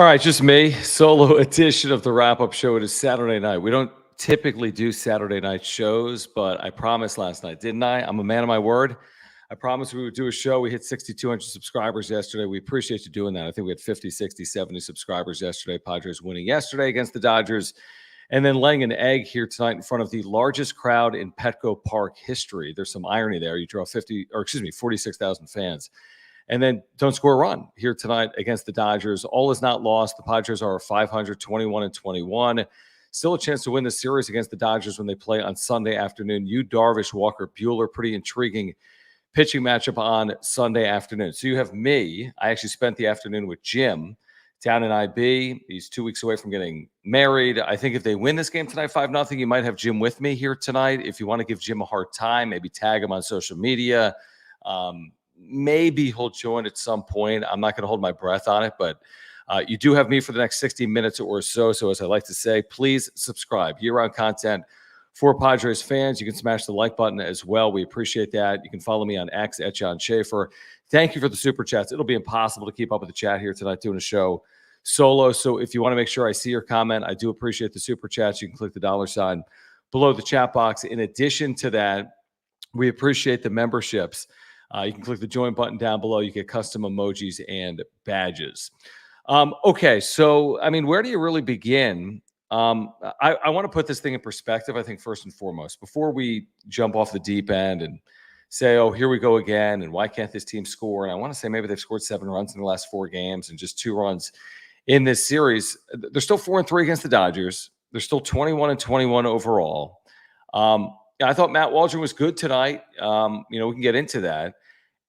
All right, just me. Solo edition of the wrap-up show. It is Saturday night. We don't typically do Saturday night shows, but I promised last night, didn't I? I'm a man of my word. I promised we would do a show. We hit 6,200 subscribers yesterday. We appreciate you doing that. I think we had 50, 60, 70 subscribers yesterday. Padres winning yesterday against the Dodgers, and then laying an egg here tonight in front of the largest crowd in Petco Park history. There's some irony there. You draw 46,000 fans. And then don't score a run here tonight against the Dodgers. All is not lost. The Padres are 500, 21-21. Still a chance to win the series against the Dodgers when they play on Sunday afternoon. Yu Darvish, Walker Buehler, pretty intriguing pitching matchup on Sunday afternoon. So you have me. I actually spent the afternoon with Jim down in IB. He's 2 weeks away from getting married. I think if they win this game tonight, 5-0, you might have Jim with me here tonight. If you want to give Jim a hard time, maybe tag him on social media. Maybe he'll join at some point. I'm not going to hold my breath on it, but you do have me for the next 60 minutes or so. So as I like to say, please subscribe. Year-round content for Padres fans. You can smash the like button as well. We appreciate that. You can follow me on X at John Schaefer. Thank you for the super chats. It'll be impossible to keep up with the chat here tonight doing a show solo. So if you want to make sure I see your comment, I do appreciate the super chats. You can click the $ below the chat box. In addition to that, we appreciate the memberships. You can click the join button down below. You get custom emojis and badges. Okay, so, I mean, where do you really begin? I want to put this thing in perspective, I think, first and foremost. Before we jump off the deep end and say, oh, here we go again, and why can't this team score? And I want to say maybe they've scored 7 runs in the last 4 games and just 2 runs in this series. They're still 4-3 against the Dodgers. They're still 21-21 overall. I thought Matt Waldron was good tonight. We can get into that.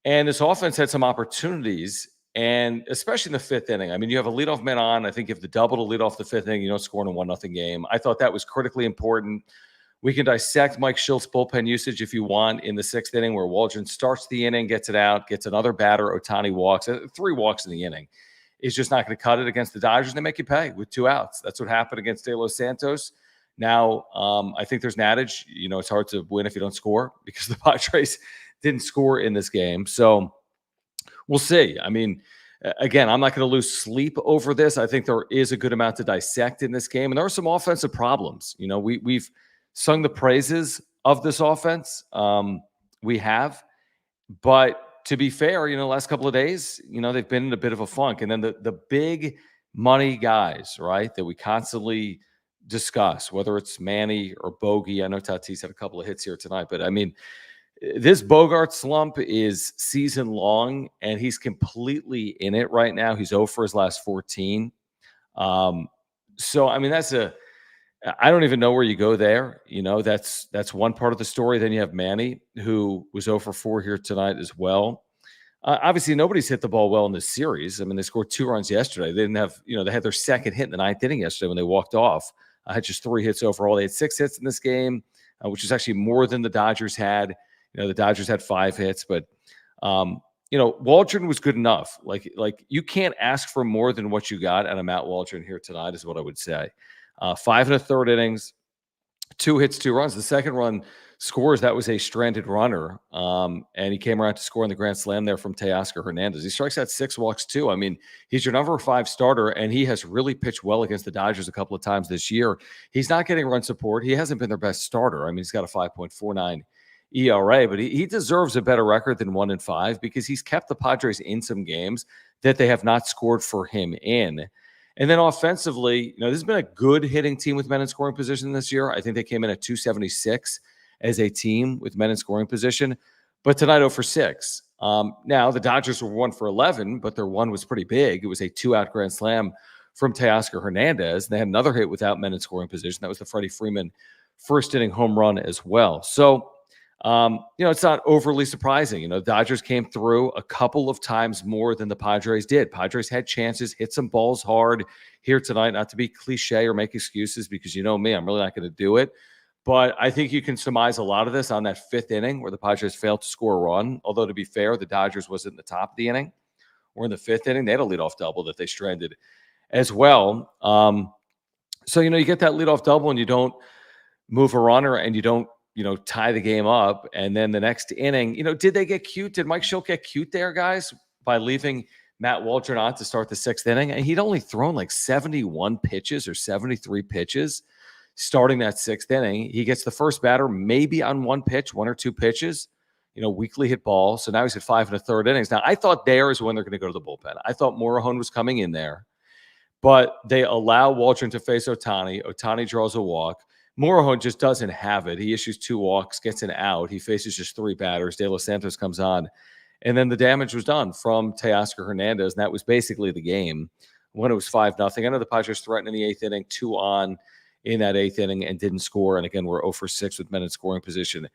And this offense had some opportunities, and especially in the 5th inning. I mean, you have a leadoff man on. I think if the double to lead off the 5th inning, you don't score in a 1-0 game. I thought that was critically important. We can dissect Mike Shilt's bullpen usage if you want in the 6th inning, where Waldron starts the inning, gets it out, gets another batter. Ohtani walks. 3 walks in the inning is just not going to cut it against the Dodgers, and they make you pay with 2 outs. That's what happened against De Los Santos. Now, I think there's an adage, it's hard to win if you don't score, because the Padres didn't score in this game. So we'll see. I mean, again, I'm not going to lose sleep over this. I think there is a good amount to dissect in this game. And there are some offensive problems. We've sung the praises of this offense. We have. But to be fair, the last couple of days, they've been in a bit of a funk. And then the big money guys, right, that we constantly discuss, whether it's Manny or Bogey. I know Tatis had a couple of hits here tonight, but I mean, this Bogarts slump is season long, and he's completely in it right now. He's 0 for his last 14. So, I mean, I don't even know where you go there. That's one part of the story. Then you have Manny, who was 0 for 4 here tonight as well. Obviously, nobody's hit the ball well in this series. I mean, they scored 2 runs yesterday. They didn't have, they had their second hit in the 9th inning yesterday when they walked off. Had just 3 hits overall. They had 6 hits in this game, which is actually more than the Dodgers had. The Dodgers had 5 hits, but Waldron was good enough. Like you can't ask for more than what you got out of Matt Waldron here tonight, is what I would say. 5 1/3 innings, 2 hits, 2 runs. The second run scores, that was a stranded runner, and he came around to score in the grand slam there from Teoscar Hernandez. He strikes out 6 walks too. I mean, he's your number 5 starter, and he has really pitched well against the Dodgers a couple of times this year. He's not getting run support. He hasn't been their best starter. I mean, he's got a 5.49 ERA, but he deserves a better record than 1-5, because he's kept the Padres in some games that they have not scored for him in. And then offensively, this has been a good hitting team with men in scoring position this year. I think they came in at 276 as a team with men in scoring position, but tonight 0 for 6. Now the Dodgers were 1 for 11, but their 1 was pretty big. It was a 2-out grand slam from Teoscar Hernandez. They had another hit without men in scoring position. That was the Freddie Freeman first inning home run as well. So, it's not overly surprising. The Dodgers came through a couple of times more than the Padres did. Padres had chances, hit some balls hard here tonight, not to be cliche or make excuses, because you know me, I'm really not going to do it. But I think you can surmise a lot of this on that 5th inning where the Padres failed to score a run. Although, to be fair, the Dodgers wasn't in the top of the inning, or in the 5th inning. They had a leadoff double that they stranded as well. So, you get that leadoff double and you don't move a runner and you don't, tie the game up. And then the next inning, did they get cute? Did Mike Schilt get cute there, guys, by leaving Matt Waldron on to start the 6th inning, and he'd only thrown like 71 pitches or 73 pitches starting that 6th inning. He gets the first batter maybe on one pitch, 1 or 2 pitches, weakly hit ball. So now he's at 5 1/3 innings. Now, I thought there is when they're going to go to the bullpen. I thought Morejon was coming in there, but they allow Waldron to face Ohtani. Ohtani draws a walk. Morejon just doesn't have it. He issues 2 walks, gets an out. He faces just 3 batters. De Los Santos comes on. And then the damage was done from Teoscar Hernandez, and that was basically the game when it was 5-0. I know the Padres threatened in the 8th inning, 2 on in that 8th inning and didn't score. And again, we're 0 for 6 with men in scoring position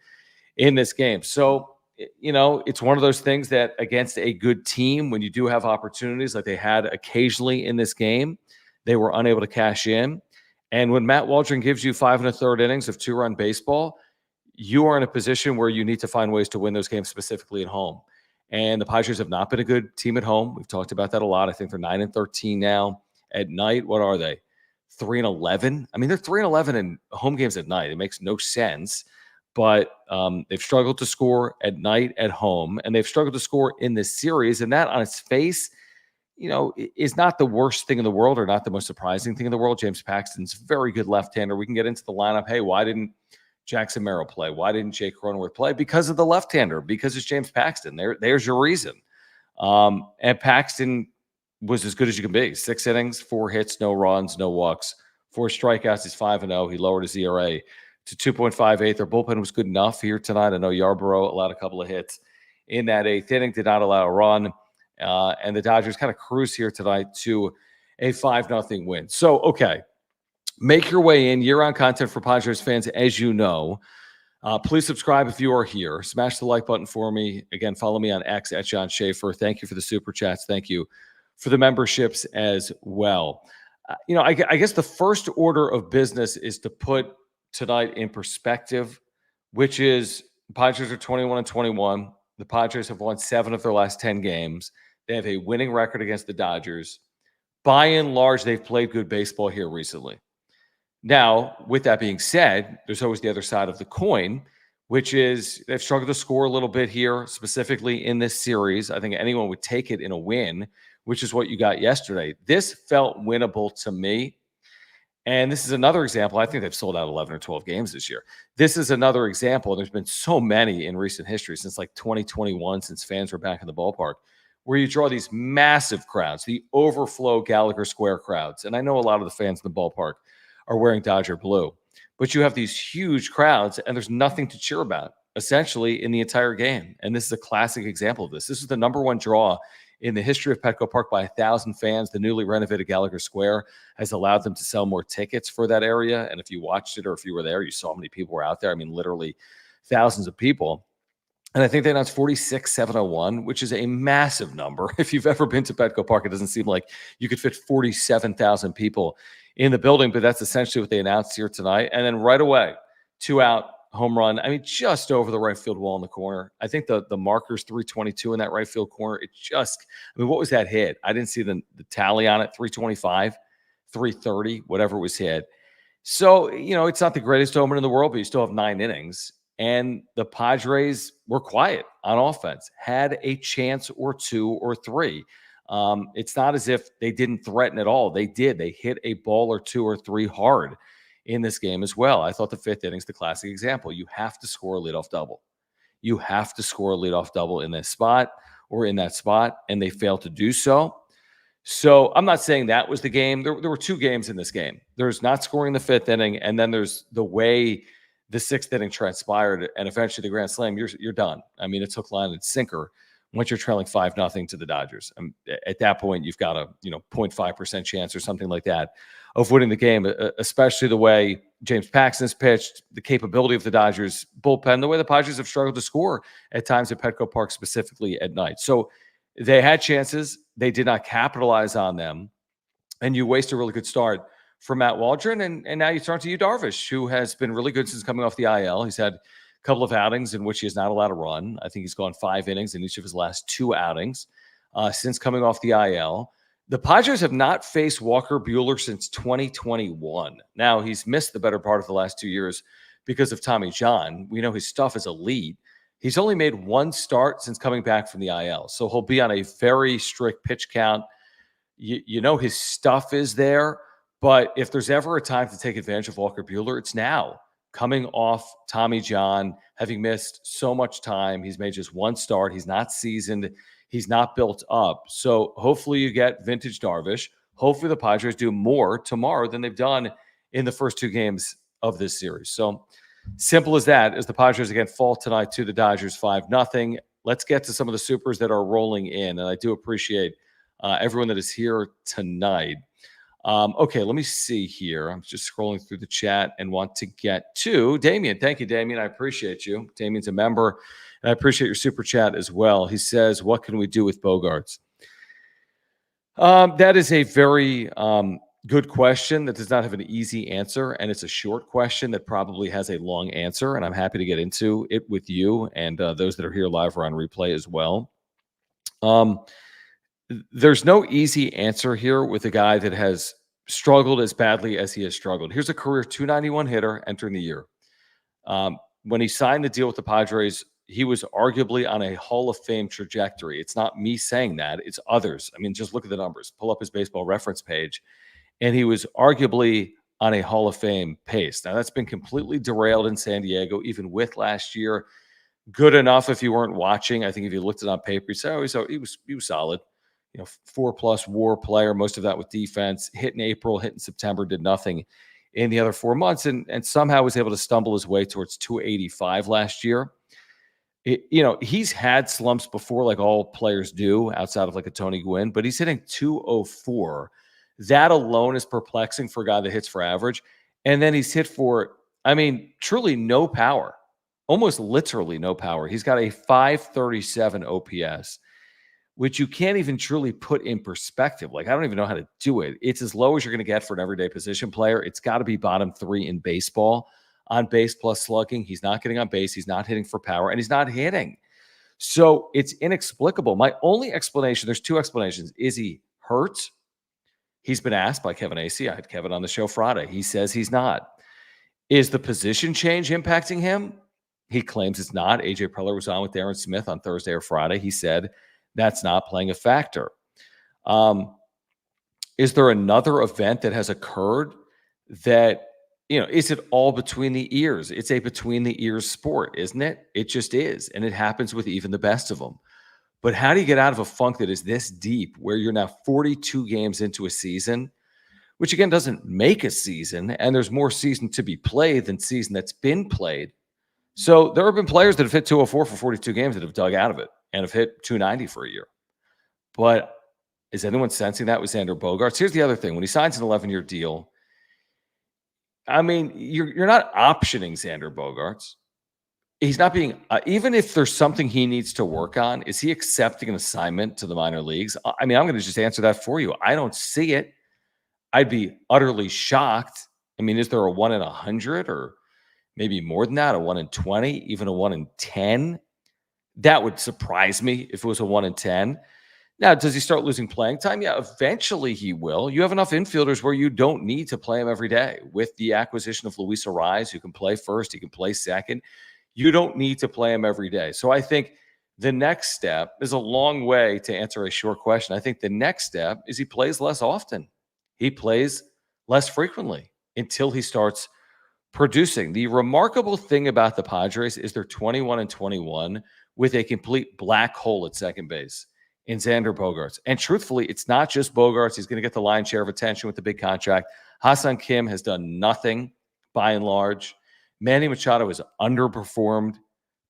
in this game. So, it's one of those things that against a good team, when you do have opportunities like they had occasionally in this game, they were unable to cash in. And when Matt Waldron gives you 5 1/3 innings of 2-run baseball, you are in a position where you need to find ways to win those games, specifically at home. And the Padres have not been a good team at home. We've talked about that a lot. I think they're 9-13 now. At night, what are they? 3-11? I mean, they're 3-11 in home games at night. It makes no sense. But they've struggled to score at night at home, and they've struggled to score in this series. And that on its face, is not the worst thing in the world or not the most surprising thing in the world. James Paxton's very good left-hander. We can get into the lineup. Hey, why didn't Jackson Merrill play? Why didn't Jake Cronenworth play? Because of the left-hander, because it's James Paxton. There's your reason. And Paxton was as good as you can be. 6 innings, 4 hits, no runs, no walks, 4 strikeouts. He's 5-0. He lowered his ERA to 2.58. Their bullpen was good enough here tonight. I know Yarborough allowed a couple of hits in that 8th inning, did not allow a run. And the Dodgers kind of cruise here tonight to a 5-0 win. So, okay. Make your way in. Year-round content for Padres fans, as you know. Please subscribe if you are here. Smash the like button for me. Again, follow me on X at John Schaefer. Thank you for the super chats. Thank you for the memberships as well. I guess the first order of business is to put tonight in perspective, which is the Padres are 21-21. The Padres have won 7 of their last 10 games. They have a winning record against the Dodgers. By and large, they've played good baseball here recently. Now, with that being said, there's always the other side of the coin, which is they've struggled to score a little bit here, specifically in this series. I think anyone would take it in a win, which is what you got yesterday. This felt winnable to me. And this is another example. I think they've sold out 11 or 12 games this year. This is another example. There's been so many in recent history since like 2021, since fans were back in the ballpark, where you draw these massive crowds, the overflow Gallagher Square crowds. And I know a lot of the fans in the ballpark are wearing Dodger blue, but you have these huge crowds and there's nothing to cheer about essentially in the entire game. And this is a classic example of this. This is the number 1 draw in the history of Petco Park by 1,000 fans. The newly renovated Gallagher Square has allowed them to sell more tickets for that area. And if you watched it or if you were there, you saw how many people were out there. I mean, literally thousands of people. And I think they announced 46,701, which is a massive number. If you've ever been to Petco Park, it doesn't seem like you could fit 47,000 people in the building, but that's essentially what they announced here tonight. And then right away, 2-out home run. I mean, just over the right field wall in the corner. I think the marker's 322 in that right field corner. What was that hit? I didn't see the tally on it. 325, 330, whatever was hit. So, it's not the greatest home run in the world, but you still have 9 innings. And the Padres were quiet on offense, had a chance or 2 or 3. It's not as if they didn't threaten at all. They did. They hit a ball or 2 or 3 hard in this game as well. I thought the 5th inning is the classic example. You have to score a leadoff double. You have to score a leadoff double in this spot or in that spot, and they failed to do so. So I'm not saying that was the game. There were 2 games in this game. There's not scoring the 5th inning, and then there's the way the 6th inning transpired, and eventually the grand slam, you're done. I mean, it's hook, line, and sinker once you're trailing 5-0 to the Dodgers. At that point, you've got a 0.5% chance or something like that of winning the game, especially the way James Paxton's pitched, the capability of the Dodgers bullpen, the way the Padres have struggled to score at times at Petco Park, specifically at night. So they had chances. They did not capitalize on them, and you waste a really good start for Matt Waldron, and now you turn to Yu Darvish, who has been really good since coming off the IL. He's had a couple of outings in which he has not allowed a run. I think he's gone 5 innings in each of his last 2 outings since coming off the IL. The Padres have not faced Walker Buehler since 2021. Now, he's missed the better part of the last 2 years because of Tommy John. We know his stuff is elite, He's only made one start since coming back from the IL. So he'll be on a very strict pitch count. You know his stuff is there, but if there's ever a time to take advantage of Walker Buehler, it's now. Coming off Tommy John, having missed so much time, he's made just one start. He's not seasoned. He's not built up. So hopefully you get vintage Darvish. Hopefully the Padres do more tomorrow than they've done in the first two games of this series. So simple as that, as the Padres again fall tonight to the Dodgers 5-0. Let's get to some of the supers that are rolling in, and I do appreciate everyone that is here tonight. Okay, let me see here. I'm just scrolling through the chat and want to get to Damien. Thank you, Damien. I appreciate you. Damien's a member, and I appreciate your super chat as well. He says, what can we do with Bogarts? That is a very good question that does not have an easy answer, and it's a short question that probably has a long answer, and I'm happy to get into it with you and those that are here live or on replay as well. There's no easy answer here with a guy that has struggled as badly as he has struggled. Here's a career 291 hitter entering the year. When he signed the deal with the Padres, he was arguably on a Hall of Fame trajectory. It's not me saying that. It's others. I mean, just look at the numbers. Pull up his baseball reference page. And he was arguably on a Hall of Fame pace. Now, that's been completely derailed in San Diego, even with last year. Good enough if you weren't watching. I think if you looked at it on paper, you say, oh, he was solid. 4+ WAR player, most of that with defense. Hit in April, hit in September, did nothing in the other 4 months, and somehow was able to stumble his way towards 285 last year. He's had slumps before, like all players do, outside of like a Tony Gwynn, but he's hitting 204. That alone is perplexing for a guy that hits for average. And then he's hit for, truly no power, almost literally no power. He's got a 537 OPS, which you can't even truly put in perspective. Like, I don't even know how to do it. It's as low as you're going to get for an everyday position player. It's got to be bottom 3 in baseball on base plus slugging. He's not getting on base. He's not hitting for power, and he's not hitting. So it's inexplicable. My only explanation, there's two explanations. Is he hurt? He's been asked by Kevin Acee. I had Kevin on the show Friday. He says he's not. Is the position change impacting him? He claims it's not. AJ Preller was on with Darren Smith on Thursday or Friday. He said that's not playing a factor. Is there another event that has occurred that, is it all between the ears? It's a between the ears sport, isn't it? It just is. And it happens with even the best of them. But how do you get out of a funk that is this deep, where you're now 42 games into a season, which again doesn't make a season, and there's more season to be played than season that's been played? So there have been players that have hit 204 for 42 games that have dug out of it and have hit 290 for a year. But is anyone sensing that with Xander Bogaerts? Here's the other thing. When he signs an 11-year deal, you're not optioning Xander Bogaerts. He's not being, even if there's something he needs to work on, is he accepting an assignment to the minor leagues? I'm going to just answer that for you. I don't see it. I'd be utterly shocked. Is there a 1 in 100 or maybe more than that, a 1 in 20, even a 1 in 10? That would surprise me if it was a 1 in 10. Now, does he start losing playing time? Yeah, eventually he will. You have enough infielders where you don't need to play him every day. With the acquisition of Luis Arraez, who can play first, he can play second. You don't need to play him every day. So I think the next step is a long way to answer a short question. I think the next step is he plays less often. He plays less frequently until he starts producing. The remarkable thing about the Padres is they're 21-21 with a complete black hole at second base in Xander Bogaerts. And truthfully, it's not just Bogaerts. He's going to get the lion's share of attention with the big contract. Ha-Seong Kim has done nothing by and large. Manny Machado has underperformed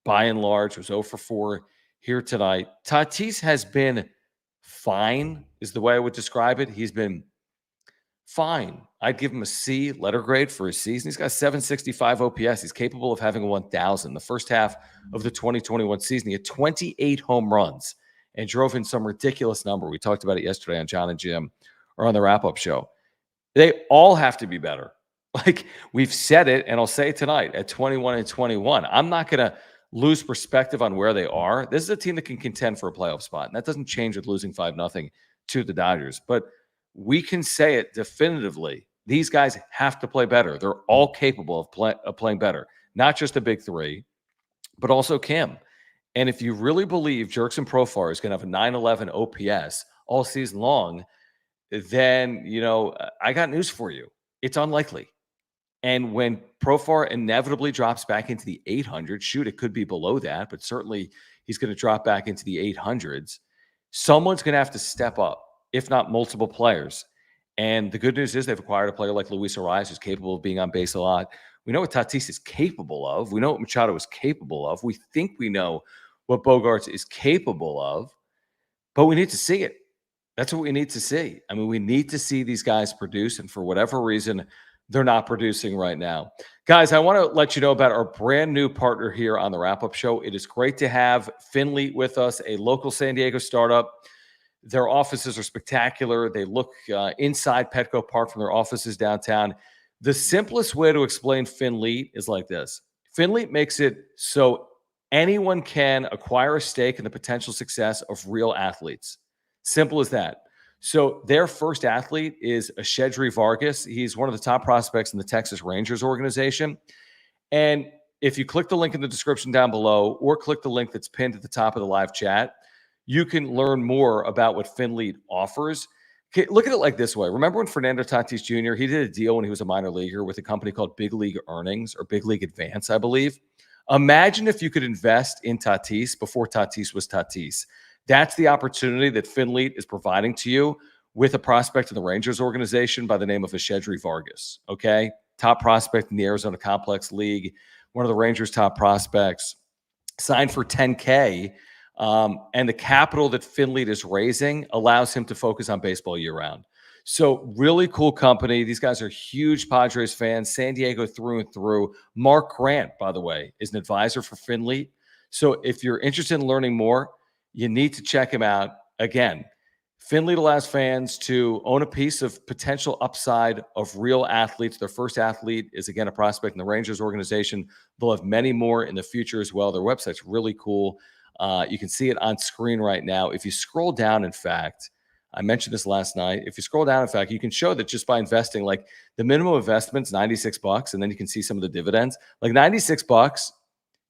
by and large, was 0 for 4 here tonight. Tatis has been fine, is the way I would describe it. He's been fine. I'd give him a C letter grade for his season. He's got 765 OPS. He's capable of having a 1,000. The first half of the 2021 season, he had 28 home runs and drove in some ridiculous number. We talked about it yesterday on John and Jim or on the wrap-up show. They all have to be better. Like, we've said it, and I'll say it tonight at 21-21. I'm not going to lose perspective on where they are. This is a team that can contend for a playoff spot, and that doesn't change with losing 5-0 to the Dodgers. But we can say it definitively. These guys have to play better. They're all capable of playing better. Not just the big three, but also Kim. And if you really believe Jerkson Profar is going to have a 911 OPS all season long, then, I got news for you. It's unlikely. And when Profar inevitably drops back into the 800s, shoot, it could be below that, but certainly he's going to drop back into the 800s. Someone's going to have to step up, if not multiple players. And the good news is they've acquired a player like Luis Arias who's capable of being on base a lot. We know what Tatis is capable of. We know what Machado is capable of. We think we know what Bogarts is capable of, but we need to see it. That's what we need to see. I mean, we need to see these guys produce, and for whatever reason, they're not producing right now. Guys, I want to let you know about our brand new partner here on the Wrap Up Show. It is great to have Finley with us, a local San Diego startup. Their offices are spectacular. They look inside Petco Park from their offices downtown. The simplest way to explain Finley is like this. Finley makes it so anyone can acquire a stake in the potential success of real athletes. Simple as that. So their first athlete is Ashedri Vargas. He's one of the top prospects in the Texas Rangers organization. And if you click the link in the description down below or click the link that's pinned at the top of the live chat, you can learn more about what Finley offers. Okay, look at it like this way. Remember when Fernando Tatis Jr., he did a deal when he was a minor leaguer with a company called Big League Earnings or Big League Advance, I believe. Imagine if you could invest in Tatis before Tatis was Tatis. That's the opportunity that Finley is providing to you with a prospect in the Rangers organization by the name of Ashedri Vargas, okay? Top prospect in the Arizona Complex League, one of the Rangers' top prospects, signed for $10K, and the capital that Finley is raising allows him to focus on baseball year-round. So really cool company. These guys are huge Padres fans, San Diego through and through. Mark Grant, by the way, is an advisor for Finley. So if you're interested in learning more, you need to check him out. Again, Finley allows fans to own a piece of potential upside of real athletes. Their first athlete is, again, a prospect in the Rangers organization. They'll have many more in the future as well. Their website's really cool. You can see it on screen right now. If you scroll down, in fact, I mentioned this last night. If you scroll down, in fact, you can show that just by investing, like the minimum investment's $96, and then you can see some of the dividends. Like $96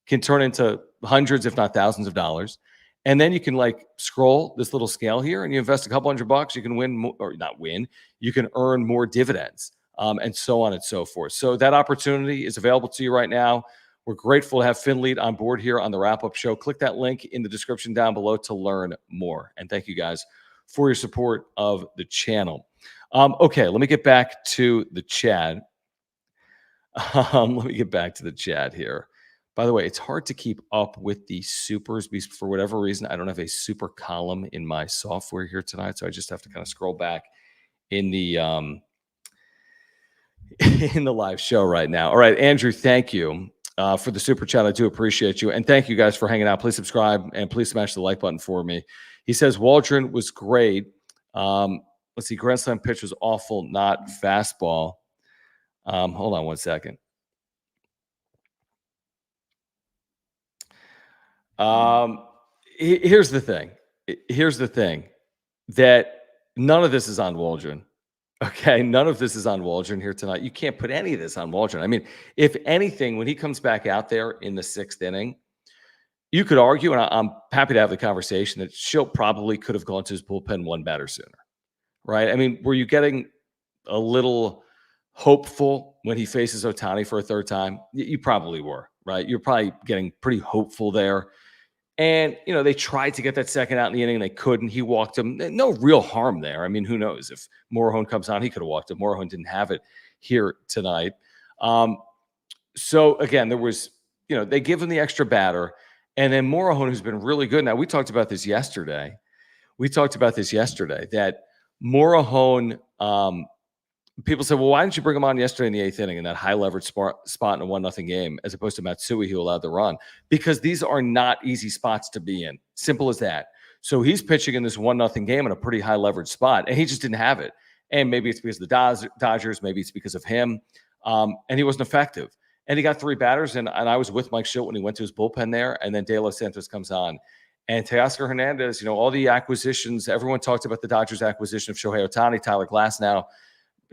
can turn into hundreds, if not thousands of dollars. And then you can like scroll this little scale here and you invest a couple $100, you can win more, or not win, you can earn more dividends, and so on and so forth. So that opportunity is available to you right now. We're grateful to have Finley on board here on the Wrap-Up Show. Click that link in the description down below to learn more. And thank you guys for your support of the channel. Okay, let me get back to the chat. Here. By the way, it's hard to keep up with the supers because for whatever reason, I don't have a super column in my software here tonight. So I just have to kind of scroll back in the in the live show right now. All right, Andrew, thank you for the super chat. I do appreciate you. And thank you guys for hanging out. Please subscribe and please smash the like button for me. He says, Waldron was great. Let's see, Grand Slam pitch was awful, not fastball. Hold on one second. Here's the thing. That none of this is on Waldron. Okay, none of this is on Waldron here tonight. You can't put any of this on Waldron. I mean, if anything, when he comes back out there in the sixth inning, you could argue, and I'm happy to have the conversation, that Schilt probably could have gone to his bullpen one batter sooner, right? I mean, were you getting a little hopeful when he faces Ohtani for a third time? You probably were, right? You're probably getting pretty hopeful there. And, they tried to get that second out in the inning. They couldn't. He walked him. No real harm there. I mean, who knows? If Morejon comes on, he could have walked him. Morejon didn't have it here tonight. So, again, there was, they give him the extra batter. And then Morejon, who's been really good. Now, we talked about this yesterday. That Morejon, people said, well, why didn't you bring him on yesterday in the eighth inning in that high leverage spot in a 1-0 game as opposed to Matsui, who allowed the run? Because these are not easy spots to be in. Simple as that. So he's pitching in this 1-0 game in a pretty high leverage spot, and he just didn't have it. And maybe it's because of the Dodgers. Maybe it's because of him. And he wasn't effective. And he got three batters, and I was with Mike Schilt when he went to his bullpen there, and then De Los Santos comes on. And Teoscar Hernandez, all the acquisitions, everyone talked about the Dodgers acquisition of Shohei Ohtani, Tyler Glasnow.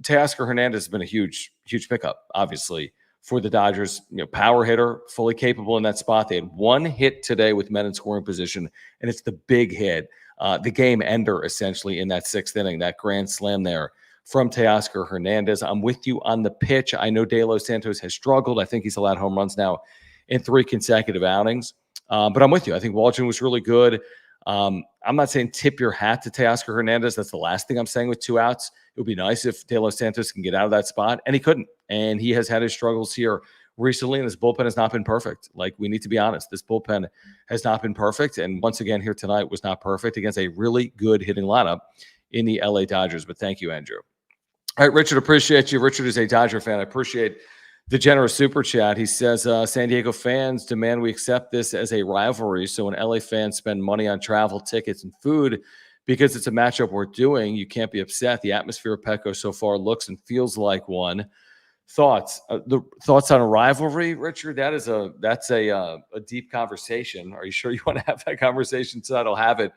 Teoscar Hernandez has been a huge, huge pickup, obviously, for the Dodgers. Power hitter, fully capable in that spot. They had one hit today with men in scoring position, and it's the big hit, the game ender, essentially, in that 6th inning, that grand slam there from Teoscar Hernandez. I'm with you on the pitch. I know De Los Santos has struggled. I think he's allowed home runs now in 3 consecutive outings. But I'm with you. I think Waldron was really good. I'm not saying tip your hat to Teoscar Hernandez. That's the last thing I'm saying with 2 outs. It would be nice if De Los Santos can get out of that spot, and he couldn't. And he has had his struggles here recently, and his bullpen has not been perfect. Like, we need to be honest. This bullpen has not been perfect, and once again here tonight was not perfect against a really good hitting lineup in the LA Dodgers. But thank you, Andrew. All right, Richard, appreciate you. Richard is a Dodger fan. I appreciate the generous super chat. He says, San Diego fans demand we accept this as a rivalry. So when LA fans spend money on travel tickets and food because it's a matchup worth doing, you can't be upset. The atmosphere of Petco so far looks and feels like one. Thoughts? The thoughts on a rivalry, Richard? That's a deep conversation. Are you sure you want to have that conversation? So I'll have it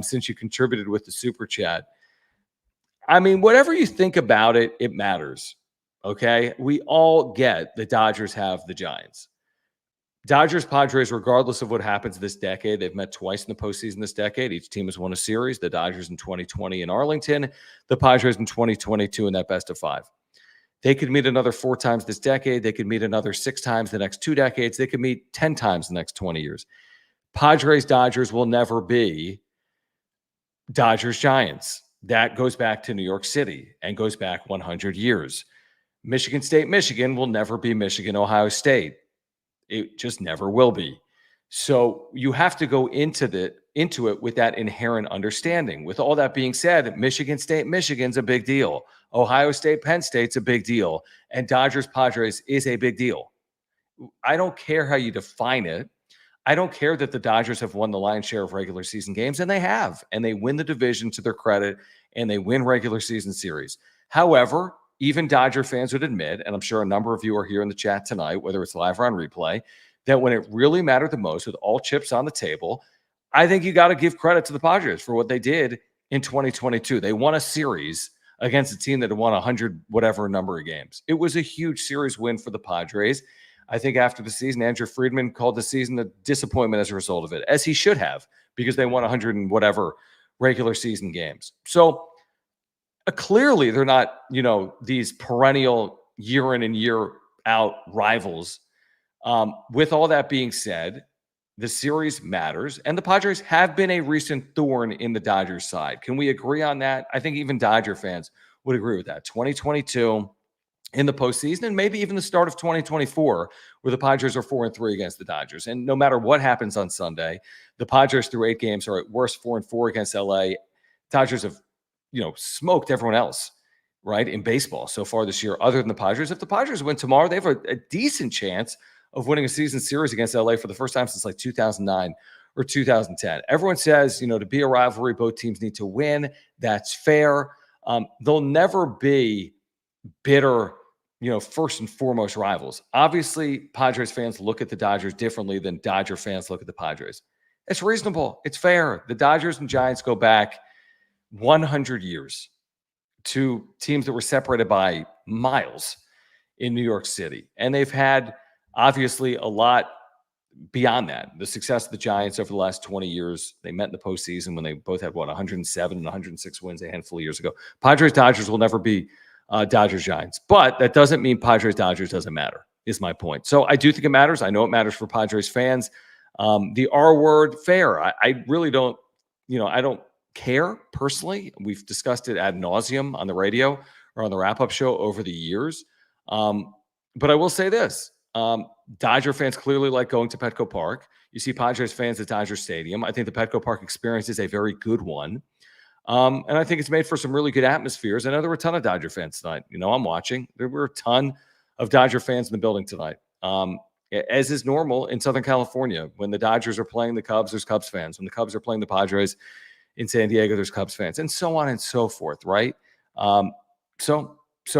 since you contributed with the super chat. I mean, whatever you think about it, it matters. Okay, we all get the Dodgers have the Giants. Dodgers, Padres, regardless of what happens this decade, they've met twice in the postseason this decade. Each team has won a series. The Dodgers in 2020 in Arlington, the Padres in 2022 in that best of 5. They could meet another 4 times this decade. They could meet another 6 times the next 2 decades. They could meet 10 times the next 20 years. Padres, Dodgers will never be Dodgers, Giants. That goes back to New York City and goes back 100 years. Michigan State, Michigan will never be Michigan, Ohio State. It just never will be. So you have to go into it with that inherent understanding. With all that being said, Michigan State, Michigan's a big deal. Ohio State, Penn State's a big deal. And Dodgers, Padres is a big deal. I don't care how you define it. I don't care that the Dodgers have won the lion's share of regular season games, and they have. And they win the division to their credit, and they win regular season series. However, even Dodger fans would admit, and I'm sure a number of you are here in the chat tonight, whether it's live or on replay, that when it really mattered the most, with all chips on the table, I think you got to give credit to the Padres for what they did in 2022. They won a series against a team that had won 100 whatever number of games. It was a huge series win for the Padres. I think after the season, Andrew Friedman called the season a disappointment as a result of it, as he should have, because they won 100 and whatever regular season games. So clearly they're not, these perennial year in and year out rivals. With all that being said, the series matters, and the Padres have been a recent thorn in the Dodgers' side. Can we agree on that? I think even Dodger fans would agree with that. 2022 in the postseason, and maybe even the start of 2024, where the Padres are 4-3 against the Dodgers. And no matter what happens on Sunday, the Padres through 8 games are at worst 4-4 against LA. Dodgers have, smoked everyone else, right, in baseball so far this year, other than the Padres. If the Padres win tomorrow, they have a decent chance of winning a season series against LA for the first time since like 2009 or 2010. Everyone says, to be a rivalry, both teams need to win. That's fair. They'll never be bitter, first and foremost rivals. Obviously, Padres fans look at the Dodgers differently than Dodger fans look at the Padres. It's reasonable. It's fair. The Dodgers and Giants go back 100 years to teams that were separated by miles in New York City. And they've had, obviously, a lot beyond that. The success of the Giants over the last 20 years, they met in the postseason when they both had, 107 and 106 wins a handful of years ago. Padres-Dodgers will never be Dodgers-Giants. But that doesn't mean Padres-Dodgers doesn't matter, is my point. So I do think it matters. I know it matters for Padres fans. The R word, fair. I really don't, I don't care personally. We've discussed it ad nauseum on the radio or on the wrap-up show over the years. But I will say this. Dodger fans clearly like going to Petco Park. You see Padres fans at Dodger Stadium. I think the Petco Park experience is a very good one. And I think it's made for some really good atmospheres. I know there were a ton of Dodger fans tonight. I'm watching. There were a ton of Dodger fans in the building tonight. As is normal in Southern California. When the Dodgers are playing the Cubs, there's Cubs fans. When the Cubs are playing the Padres in San Diego, there's Cubs fans, and so on and so forth, right? So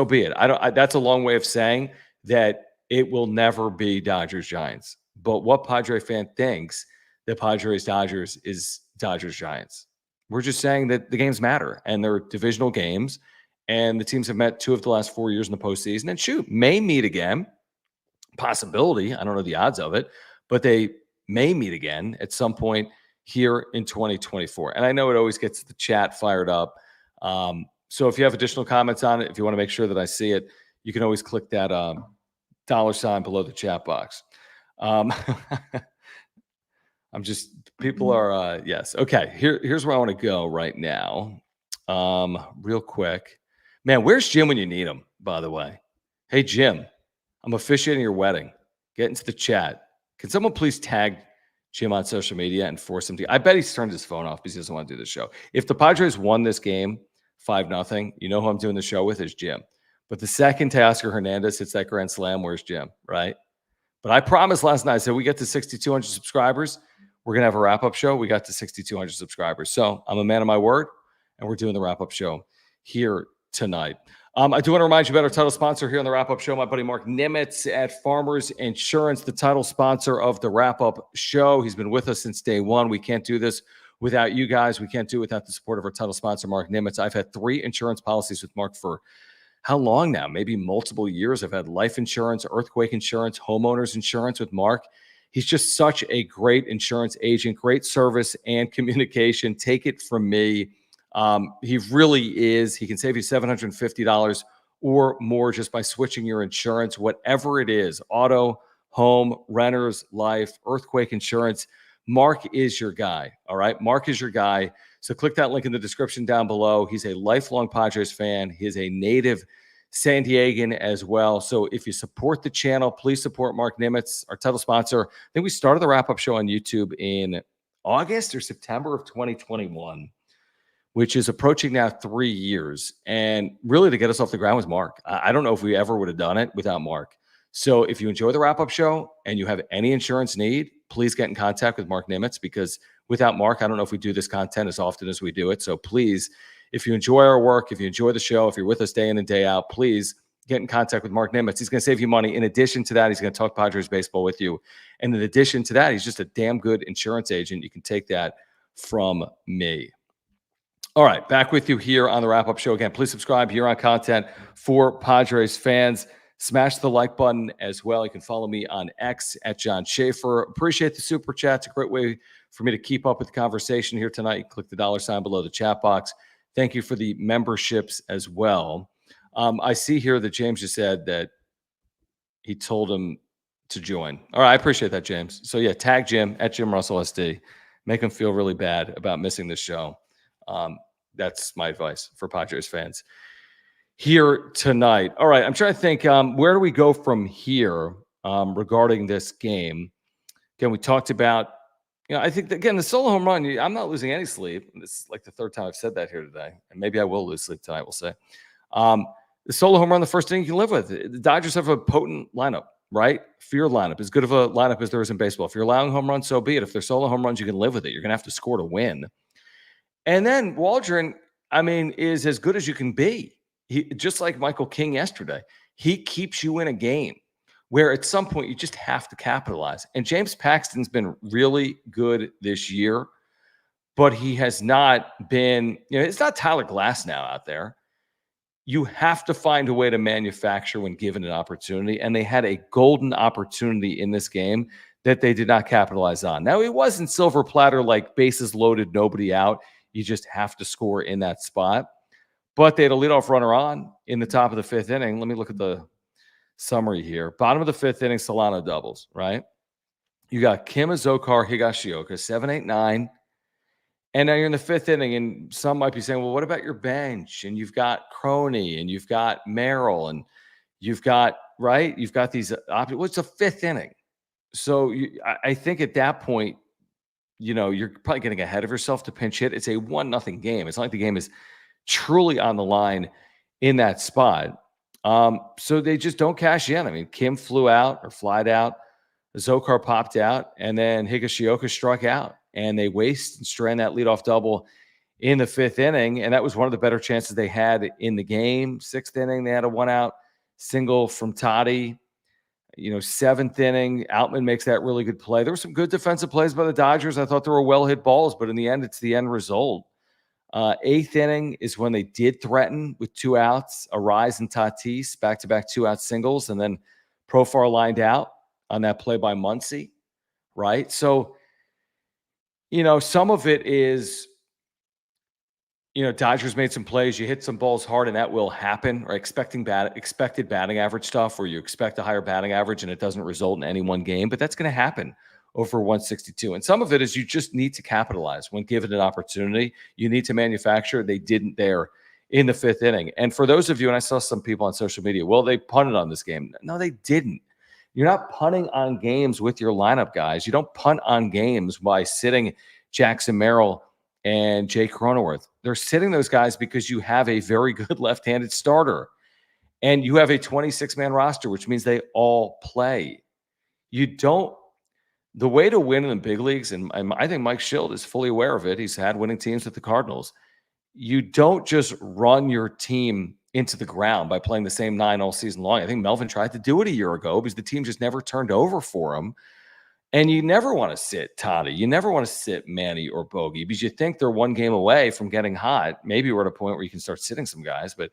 be it. That's a long way of saying that it will never be Dodgers-Giants. But what Padre fan thinks that Padres-Dodgers is Dodgers-Giants? We're just saying that the games matter, and they're divisional games, and the teams have met 2 of the last 4 years in the postseason, and may meet again. Possibility. I don't know the odds of it, but they may meet again at some point here in 2024. And I know it always gets the chat fired up. So if you have additional comments on it, if you want to make sure that I see it, you can always click that $ below the chat box. People are, yes. Okay. Here's where I want to go right now. Real quick, man, where's Jim when you need him, by the way? Hey, Jim, I'm officiating your wedding. Get into the chat. Can someone please tag Jim on social media and force him to? I bet he's turned his phone off because he doesn't want to do the show. If the Padres won this game 5-0, you know who I'm doing the show with is Jim. But the second Teoscar Hernandez hits that grand slam, where's Jim, right? But I promised last night, I said we get to 6,200 subscribers, we're going to have a wrap-up show. We got to 6,200 subscribers. So I'm a man of my word, and we're doing the wrap-up show here tonight. I do want to remind you about our title sponsor here on the wrap-up show, my buddy Mark Nimitz at Farmers Insurance, the title sponsor of the wrap-up show. He's been with us since day one. We can't do this without you guys. We can't do it without the support of our title sponsor, Mark Nimitz. I've had 3 insurance policies with Mark for how long now? Maybe multiple years. I've had life insurance, earthquake insurance, homeowners insurance with Mark. He's just such a great insurance agent, great service and communication. Take it from me. He really is. He can save you $750 or more just by switching your insurance, whatever it is, auto, home, renters, life, earthquake insurance. Mark is your guy. All right. Mark is your guy. So click that link in the description down below. He's a lifelong Padres fan. He is a native San Diegan as well. So if you support the channel, please support Mark Nimitz, our title sponsor. I think we started the wrap-up show on YouTube in August or September of 2021, which is approaching now 3 years. And really to get us off the ground was Mark. I don't know if we ever would have done it without Mark. So if you enjoy the wrap-up show and you have any insurance need, please get in contact with Mark Nimitz, because without Mark, I don't know if we do this content as often as we do it. So please, if you enjoy our work, if you enjoy the show, if you're with us day in and day out, please get in contact with Mark Nimitz. He's going to save you money. In addition to that, he's going to talk Padres baseball with you. And in addition to that, he's just a damn good insurance agent. You can take that from me. All right, back with you here on the wrap-up show. Again, please subscribe here on content for Padres fans. Smash the like button as well. You can follow me on X at John Schaefer. Appreciate the super chat. It's a great way for me to keep up with the conversation here tonight. You click the $ below the chat box. Thank you for the memberships as well. I see here that James just said that he told him to join. All right, I appreciate that, James. So yeah, tag Jim at Jim Russell SD. Make him feel really bad about missing this show. That's my advice for Padres fans here tonight. All right, I'm trying to think, where do we go from here regarding this game? Again, we talked about, I think, again, the solo home run, I'm not losing any sleep. This is like the third time I've said that here today, and maybe I will lose sleep tonight, we'll say. The solo home run, the first thing you can live with. The Dodgers have a potent lineup, right? Fear lineup, as good of a lineup as there is in baseball. If you're allowing home runs, so be it. If they're solo home runs, you can live with it. You're going to have to score to win. And then Waldron, is as good as you can be. He, just like Michael King yesterday, he keeps you in a game where at some point you just have to capitalize. And James Paxton's been really good this year, but he has not been, it's not Tyler Glasnow out there. You have to find a way to manufacture when given an opportunity. And they had a golden opportunity in this game that they did not capitalize on. Now, it wasn't silver platter like bases loaded, nobody out. You just have to score in that spot. But they had a leadoff runner on in the top of the 5th inning. Let me look at the summary here. Bottom of the 5th inning, Solano doubles, right? You got Kim Azokar, Higashioka, 7, 8, 9. And now you're in the 5th inning, and some might be saying, well, what about your bench? And you've got Crony, and you've got Merrill, and you've got, right? You've got these options. Well, it's the 5th inning. So I think at that point, you're probably getting ahead of yourself to pinch hit. It's a 1-0 game. It's not like the game is truly on the line in that spot. So they just don't cash in. Kim flew out or flied out. Zokar popped out, and then Higashioka struck out. And they waste and strand that leadoff double in the 5th inning. And that was one of the better chances they had in the game. 6th inning, they had a 1-out single from Toddy. 7th inning, Outman makes that really good play. There were some good defensive plays by the Dodgers. I thought there were well-hit balls, but in the end, it's the end result. 8th inning is when they did threaten with 2 outs, Arise and Tatis, back-to-back 2-out singles, and then Profar lined out on that play by Muncy, right? So, some of it is, Dodgers made some plays. You hit some balls hard, and that will happen. Or expected batting average stuff, where you expect a higher batting average, and it doesn't result in any one game. But that's going to happen over 162. And some of it is you just need to capitalize when given an opportunity. You need to manufacture. They didn't there in the fifth inning. And for those of you, and I saw some people on social media, well, they punted on this game. No, they didn't. You're not punting on games with your lineup, guys. You don't punt on games by sitting Jackson Merrill and Jay Cronenworth. They're sitting those guys because you have a very good left-handed starter. And you have a 26-man roster, which means they all play. The way to win in the big leagues, and I think Mike Schild is fully aware of it. He's had winning teams with the Cardinals. You don't just run your team into the ground by playing the same 9 all season long. I think Melvin tried to do it a year ago because the team just never turned over for him. And you never want to sit Toddy. You never want to sit Manny or Bogey because you think they're one game away from getting hot. Maybe we're at a point where you can start sitting some guys. But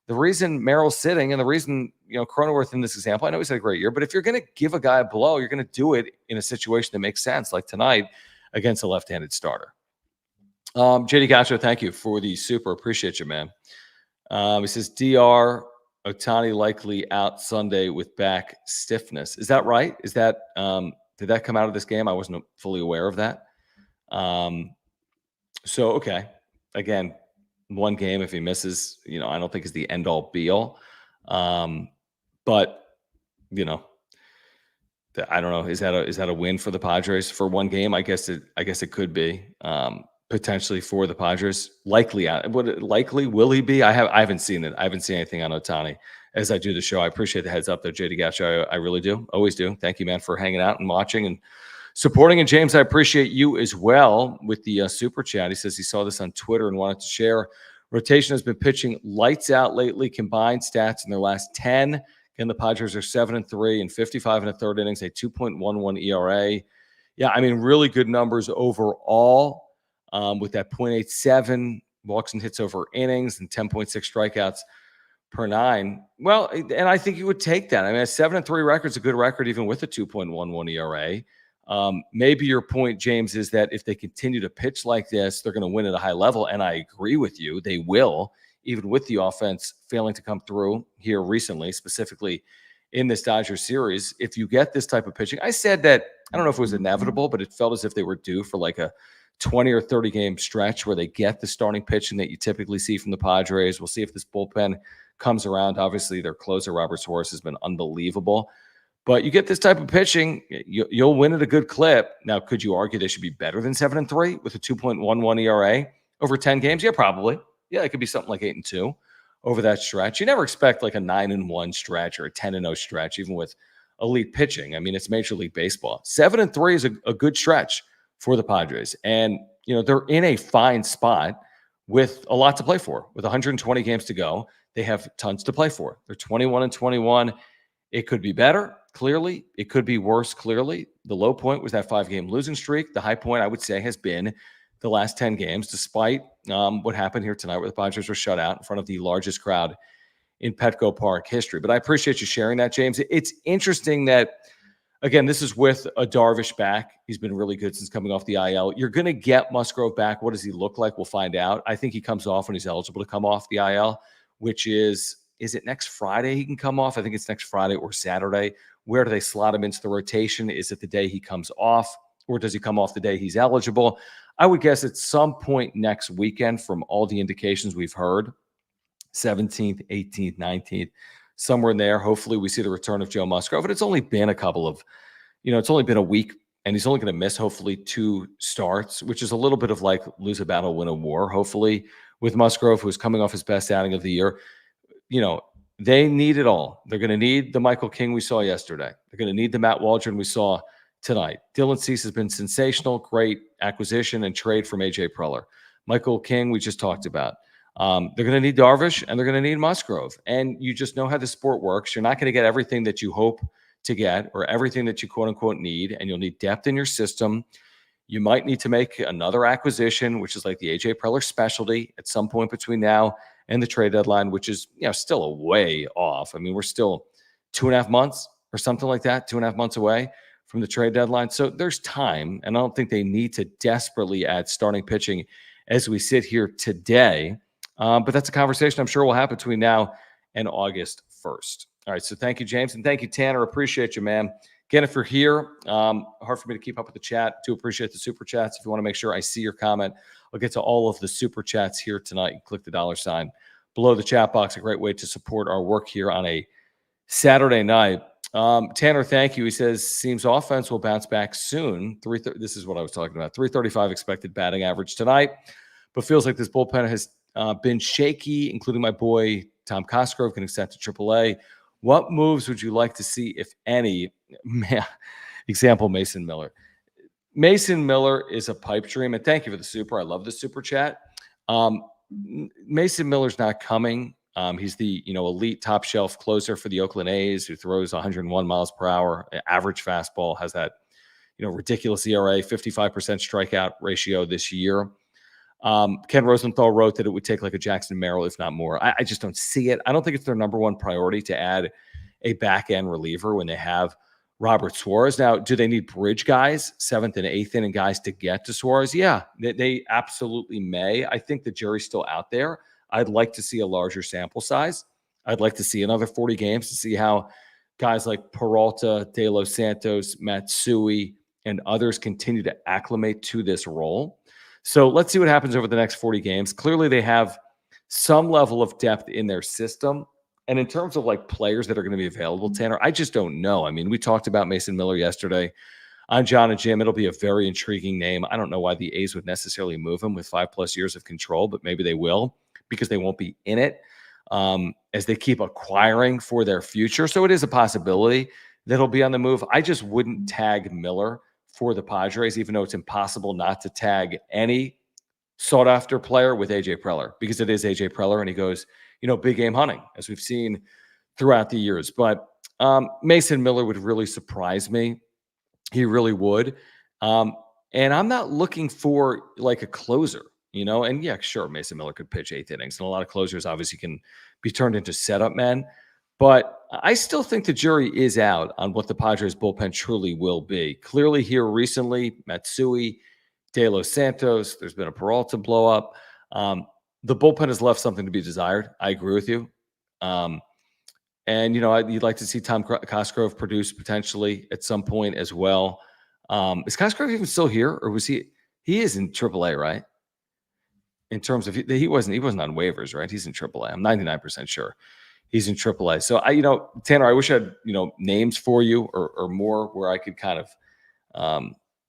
the reason Merrill's sitting and the reason, Cronenworth in this example, I know he's had a great year, but if you're going to give a guy a blow, you're going to do it in a situation that makes sense, like tonight against a left-handed starter. JD Gacho, thank you for the super. Appreciate you, man. He says, DR Ohtani likely out Sunday with back stiffness. Is that right? Is that did that come out of this game? I wasn't fully aware of that. So, okay. Again, one game, if he misses, I don't think is the end all be all. But, I don't know. Is that a win for the Padres for one game? I guess it could be. Potentially for the Padres, likely will he be? I haven't seen it. I haven't seen anything on Ohtani as I do the show. I appreciate the heads up there, JD Gacho. I really do. Always do. Thank you, man, for hanging out and watching and supporting. And James, I appreciate you as well with the super chat. He says he saw this on Twitter and wanted to share. Rotation has been pitching lights out lately. Combined stats in their last 10. Again, the Padres are 7-3 and 55 in the third innings, a 2.11 ERA. Yeah, I mean, really good numbers overall. With that 0.87 walks and hits over innings and 10.6 strikeouts per 9. Well, and I think you would take that. I mean, a 7-3 record is a good record, even with a 2.11 ERA. Maybe your point, James, is that if they continue to pitch like this, they're going to win at a high level. And I agree with you. They will, even with the offense failing to come through here recently, specifically in this Dodgers series. If you get this type of pitching, I said that, I don't know if it was inevitable, but it felt as if they were due for like a 20 or 30 game stretch where they get the starting pitching that you typically see from the Padres. We'll see if this bullpen comes around. Obviously, their closer, Robert Suarez, has been unbelievable. But you get this type of pitching, you'll win at a good clip. Now, could you argue they should be better than 7-3 with a 2.11 ERA over 10 games? Yeah, probably. Yeah, it could be something like 8-2 over that stretch. You never expect like a 9-1 stretch or a 10-0 stretch, even with elite pitching. I mean, it's Major League Baseball. 7-3 is a good stretch for the Padres. And, they're in a fine spot with a lot to play for. With 120 games to go, they have tons to play for. They're 21-21. It could be better, clearly. It could be worse, clearly. The low point was that 5-game losing streak. The high point, I would say, has been the last 10 games, despite what happened here tonight where the Padres were shut out in front of the largest crowd in Petco Park history. But I appreciate you sharing that, James. It's interesting that, again, this is with a Darvish back. He's been really good since coming off the IL. You're going to get Musgrove back. What does he look like? We'll find out. I think he comes off when he's eligible to come off the IL, which is it next Friday he can come off? I think it's next Friday or Saturday. Where do they slot him into the rotation? Is it the day he comes off, or does he come off the day he's eligible? I would guess at some point next weekend, from all the indications we've heard, 17th, 18th, 19th, somewhere in there. Hopefully we see the return of Joe Musgrove. But it's only been it's only been a week, and he's only going to miss hopefully 2 starts, which is a little bit of like lose a battle, win a war, hopefully, with Musgrove, who's coming off his best outing of the year. They need it all. They're going to need the Michael King we saw yesterday. They're going to need the Matt Waldron we saw tonight. Dylan Cease has been sensational, great acquisition and trade from A.J. Preller. Michael King, we just talked about. They're going to need Darvish, and they're going to need Musgrove. And you just know how the sport works. You're not going to get everything that you hope to get or everything that you quote unquote need, and you'll need depth in your system. You might need to make another acquisition, which is like the A.J. Preller specialty at some point between now and the trade deadline, which is still a way off. I mean, we're still 2.5 months or something like that, 2.5 months away from the trade deadline. So there's time, and I don't think they need to desperately add starting pitching as we sit here today. But that's a conversation I'm sure will happen between now and August 1st. All right, so thank you, James, and thank you, Tanner. Appreciate you, man. Again, if you're here, hard for me to keep up with the chat. Do appreciate the super chats. If you want to make sure I see your comment, I'll get to all of the super chats here tonight. Click the $ below the chat box. A great way to support our work here on a Saturday night. Tanner, thank you. He says, seems offense will bounce back soon. This is what I was talking about. 335 expected batting average tonight, but feels like this bullpen has been shaky, including my boy Tom Cosgrove getting sent to AAA. What moves would you like to see, if any? Example, Mason Miller. Mason Miller is a pipe dream, and thank you for the super. I love the super chat. Mason Miller's not coming. He's the elite top shelf closer for the Oakland A's, who throws 101 miles per hour, average fastball, has that ridiculous ERA, 55% strikeout ratio this year. Ken Rosenthal wrote that it would take like a Jackson Merrill, if not more. I just don't see it. I don't think it's their number one priority to add a back end reliever when they have Robert Suarez. Now, do they need bridge guys, 7th and 8th inning guys to get to Suarez? Yeah, they absolutely may. I think the jury's still out there. I'd like to see a larger sample size. I'd like to see another 40 games to see how guys like Peralta, De Los Santos, Matsui, and others continue to acclimate to this role. So let's see what happens over the next 40 games. Clearly, they have some level of depth in their system. And in terms of like players that are going to be available, Tanner, I just don't know. I mean, we talked about Mason Miller yesterday on John and Jim. It'll be a very intriguing name. I don't know why the A's would necessarily move him with 5+ years of control, but maybe they will, because they won't be in it as they keep acquiring for their future. So it is a possibility that he'll be on the move. I just wouldn't tag Miller for the Padres, even though it's impossible not to tag any sought-after player with A.J. Preller, because it is A.J. Preller, and he goes, big game hunting, as we've seen throughout the years. But Mason Miller would really surprise me. He really would. And I'm not looking for like a closer, and yeah, sure, Mason Miller could pitch 8th innings, and a lot of closers obviously can be turned into setup men. But I still think the jury is out on what the Padres bullpen truly will be. Clearly here recently, Matsui, De Los Santos, there's been a Peralta blow up. The bullpen has left something to be desired. I agree with you. And, you'd like to see Tom Cosgrove produce potentially at some point as well. Is Cosgrove even still here, or was he? He is in AAA, right? In terms of he wasn't on waivers, right? He's in AAA. I'm 99% sure he's in AAA. So Tanner, I wish I had names for you or more where I could kind of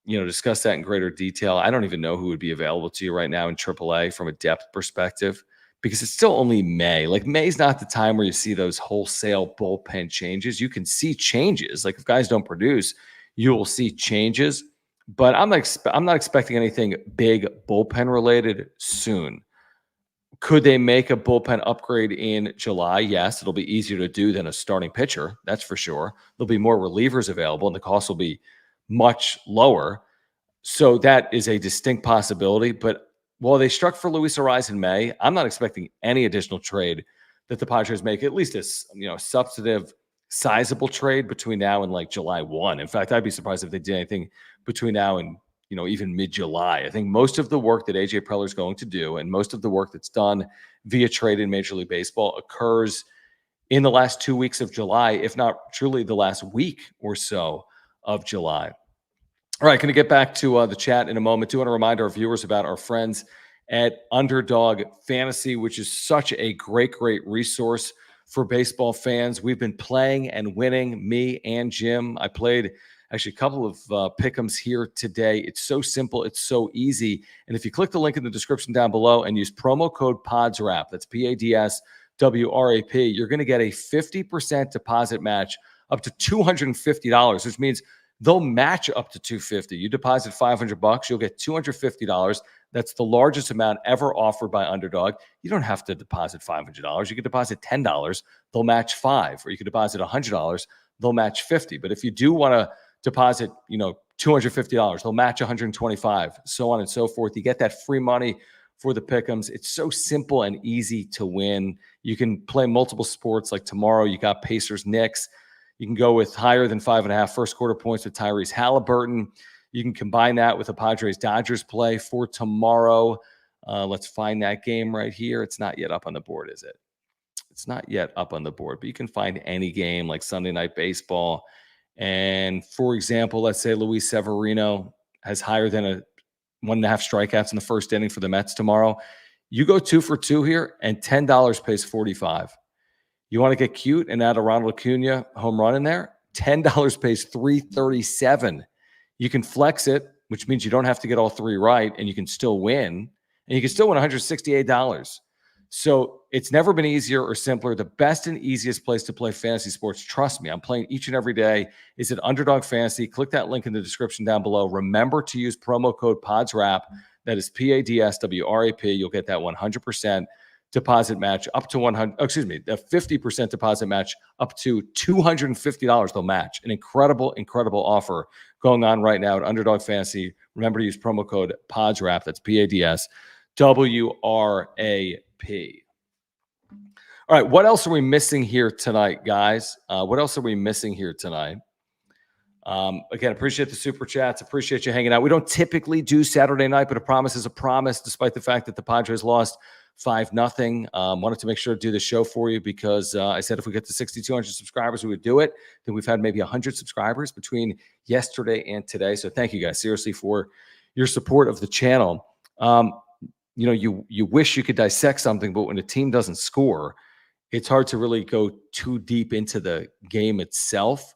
discuss that in greater detail. I don't even know who would be available to you right now in AAA from a depth perspective, because it's still only May. Like, May's not the time where you see those wholesale bullpen changes. You can see changes. Like, if guys don't produce, you will see changes. But I'm not expecting anything big bullpen related soon. Could they make a bullpen upgrade in July? Yes, it'll be easier to do than a starting pitcher. That's for sure. There'll be more relievers available, and the cost will be much lower. So that is a distinct possibility. But while they struck for Luis Arraez in May, I'm not expecting any additional trade that the Padres make, at least a substantive, sizable trade between now and like July 1. In fact, I'd be surprised if they did anything between now and even mid-July. I think most of the work that A.J. Preller is going to do, and most of the work that's done via trade in Major League Baseball, occurs in the last 2 weeks of July, if not truly the last week or so of July. All right, going to get back to the chat in a moment. Do want to remind our viewers about our friends at Underdog Fantasy, which is such a great resource for baseball fans. We've been playing and winning, me and Jim. I played actually a couple of pick'ems here today. It's so simple. It's so easy. And if you click the link in the description down below and use promo code PODSWRAP, that's PADSWRAP, you're going to get a 50% deposit match up to $250, which means they'll match up to $250. You deposit $500, you'll get $250. That's the largest amount ever offered by Underdog. You don't have to deposit $500. You can deposit $10. They'll match $5. Or you can deposit $100. They'll match $50. But if you do want to deposit, $250, they'll match $125, so on and so forth. You get that free money for the pick'ems. It's so simple and easy to win. You can play multiple sports. Like tomorrow, you got Pacers, Knicks. You can go with higher than 5.5 first quarter points with Tyrese Halliburton. You can combine that with a Padres-Dodgers play for tomorrow. Let's find that game right here. It's not yet up on the board, is it? It's not yet up on the board, but you can find any game like Sunday Night Baseball. And for example, let's say Luis Severino has higher than a 1.5 strikeouts in the first inning for the Mets tomorrow. You go 2 for 2 here, and $10 pays 45. You want to get cute and add a Ronald Acuna home run in there? $10 pays 337. You can flex it, which means you don't have to get all 3 right, and you can still win. And you can still win $168. So it's never been easier or simpler. The best and easiest place to play fantasy sports, trust me, I'm playing each and every day, is at Underdog Fantasy. Click that link in the description down below. Remember to use promo code PODSWRAP. That is PADSWRAP. You'll get that 100% deposit match up to 50% deposit match up to $250 they'll match. An incredible, incredible offer going on right now at Underdog Fantasy. Remember to use promo code PODSWRAP. That's PADSWRAP. All right, what else are we missing here tonight, guys? What else are we missing here tonight? Again, appreciate the super chats. Appreciate you hanging out. We don't typically do Saturday night, but a promise is a promise, despite the fact that the Padres lost 5-0. Wanted to make sure to do the show for you because I said if we get to 6,200 subscribers, we would do it. Then we've had maybe 100 subscribers between yesterday and today. So thank you guys seriously for your support of the channel. You wish you could dissect something, but when a team doesn't score, it's hard to really go too deep into the game itself.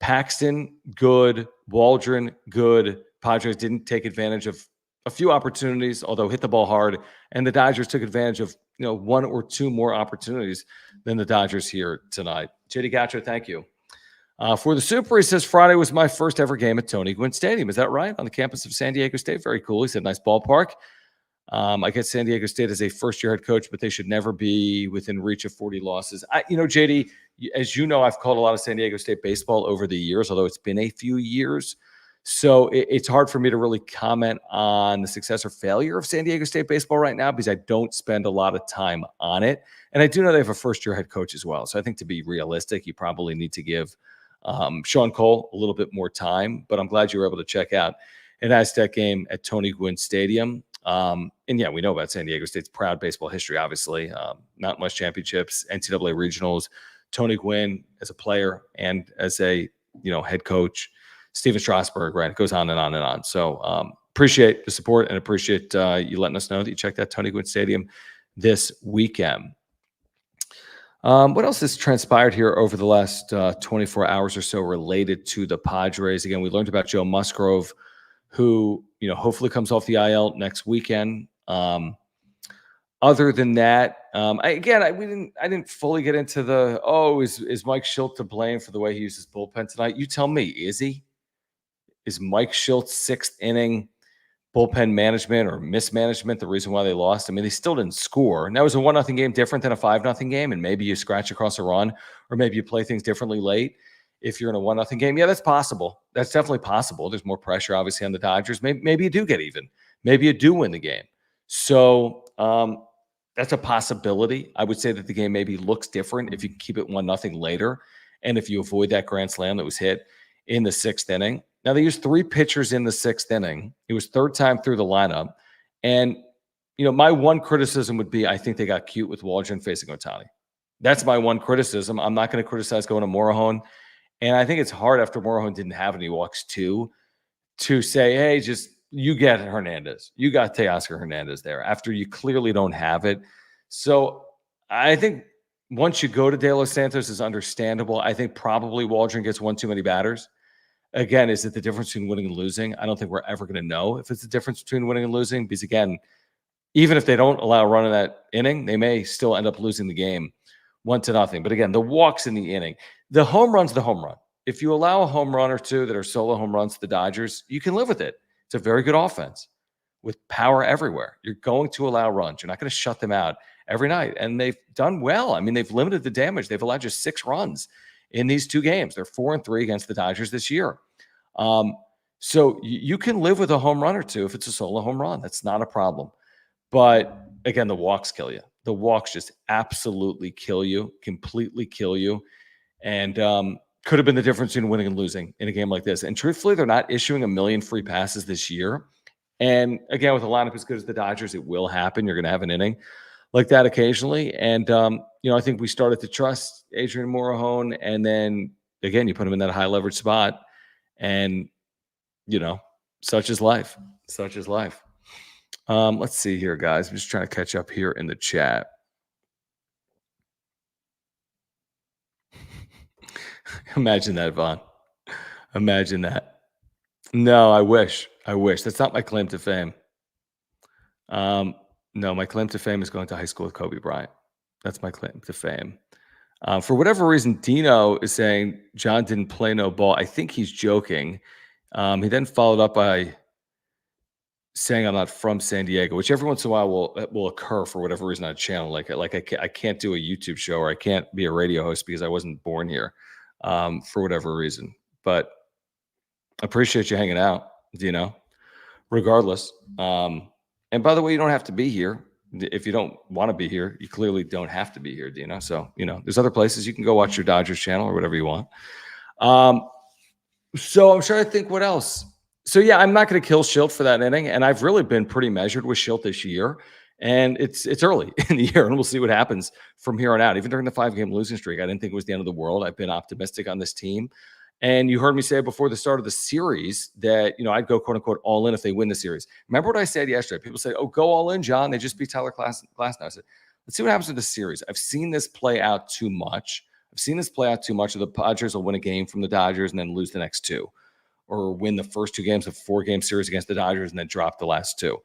Paxton, good. Waldron, good. Padres didn't take advantage of a few opportunities, although hit the ball hard. And the Dodgers took advantage of 1 or 2 more opportunities than the Dodgers here tonight. JD Gacho, thank you. For the Super, he says, Friday was my first ever game at Tony Gwynn Stadium. Is that right? On the campus of San Diego State. Very cool. He said, nice ballpark. I guess San Diego State is a first-year head coach, but they should never be within reach of 40 losses. JD, as you know, I've called a lot of San Diego State baseball over the years, although it's been a few years. So it's hard for me to really comment on the success or failure of San Diego State baseball right now because I don't spend a lot of time on it. And I do know they have a first-year head coach as well. So I think to be realistic, you probably need to give Sean Cole a little bit more time. But I'm glad you were able to check out an Aztec game at Tony Gwynn Stadium. And yeah, we know about San Diego State's proud baseball history, obviously. Mountain West championships, NCAA regionals, Tony Gwynn as a player and as a head coach, Steven Strasburg, right? It goes on and on and on. So appreciate the support and appreciate you letting us know that you checked out Tony Gwynn Stadium this weekend. What else has transpired here over the last 24 hours or so related to the Padres? Again, we learned about Joe Musgrove, who hopefully comes off the IL next weekend. Other than that, I didn't fully get into the is Mike Shildt to blame for the way he uses bullpen tonight? You tell me, is he? Is Mike Shildt's 6th inning bullpen management or mismanagement the reason why they lost? I mean, they still didn't score. And that was a 1-0 game different than a 5-0 game, and maybe you scratch across a run, or maybe you play things differently late. If you're in a 1-0 game, yeah, that's possible. That's definitely possible. There's more pressure, obviously, on the Dodgers. Maybe you do get even. Maybe you do win the game. So that's a possibility. I would say that the game maybe looks different if you keep it 1-0 later, and if you avoid that grand slam that was hit in the 6th inning. Now, they used 3 pitchers in the 6th inning. It was 3rd time through the lineup. And, my one criticism would be I think they got cute with Waldron facing Ohtani. That's my one criticism. I'm not going to criticize going to Morejon. And I think it's hard after Morejon didn't have any walks too, to say, hey, just you get Hernandez. You got Teoscar Hernandez there after you clearly don't have it. So I think once you go to De Los Santos is understandable. I think probably Waldron gets one too many batters. Again, is it the difference between winning and losing? I don't think we're ever going to know if it's the difference between winning and losing because, again, even if they don't allow a run in that inning, they may still end up losing the game 1-0. But again, the walks in the inning, the home run's the home run. If you allow a home run or two that are solo home runs to the Dodgers, you can live with it. It's a very good offense with power everywhere. You're going to allow runs. You're not going to shut them out every night. And they've done well. I mean, they've limited the damage. They've allowed just 6 runs in these 2 games. They're 4-3 against the Dodgers this year. So you can live with a home run or two if it's a solo home run. That's not a problem. But again, the walks kill you. The walks just absolutely kill you, completely kill you. And could have been the difference between winning and losing in a game like this. And truthfully, they're not issuing a million free passes this year. And again, with a lineup as good as the Dodgers, it will happen. You're going to have an inning like that occasionally. And, I think we started to trust Adrian Morejon. And then, again, you put him in that high leverage spot. And, such is life. Such is life. Let's see here, guys. I'm just trying to catch up here in the chat. Imagine that, Vaughn. Imagine that. No, I wish. That's not my claim to fame. No, my claim to fame is going to high school with Kobe Bryant. That's my claim to fame. For whatever reason, Dino is saying John didn't play no ball. I think he's joking. He then followed up by saying I'm not from San Diego, which every once in a while will occur for whatever reason on a channel. I can't do a YouTube show or I can't be a radio host because I wasn't born here for whatever reason. But I appreciate you hanging out, Dino, regardless. And by the way, you don't have to be here. If you don't want to be here, you clearly don't have to be here, Dino. So, there's other places you can go watch your Dodgers channel or whatever you want. So I'm trying to think what else. So, yeah, I'm not going to kill Schilt for that inning. And I've really been pretty measured with Schilt this year. And it's early in the year, and we'll see what happens from here on out. Even during the 5-game losing streak, I didn't think it was the end of the world. I've been optimistic on this team. And you heard me say before the start of the series that, I'd go, quote unquote, all in if they win the series. Remember what I said yesterday? People say, oh, go all in, John. They just beat Tyler Glass now. I said, let's see what happens with the series. I've seen this play out too much. The Padres will win a game from the Dodgers and then lose the next two, or win the first two games of a 4-game series against the Dodgers and then drop the last two.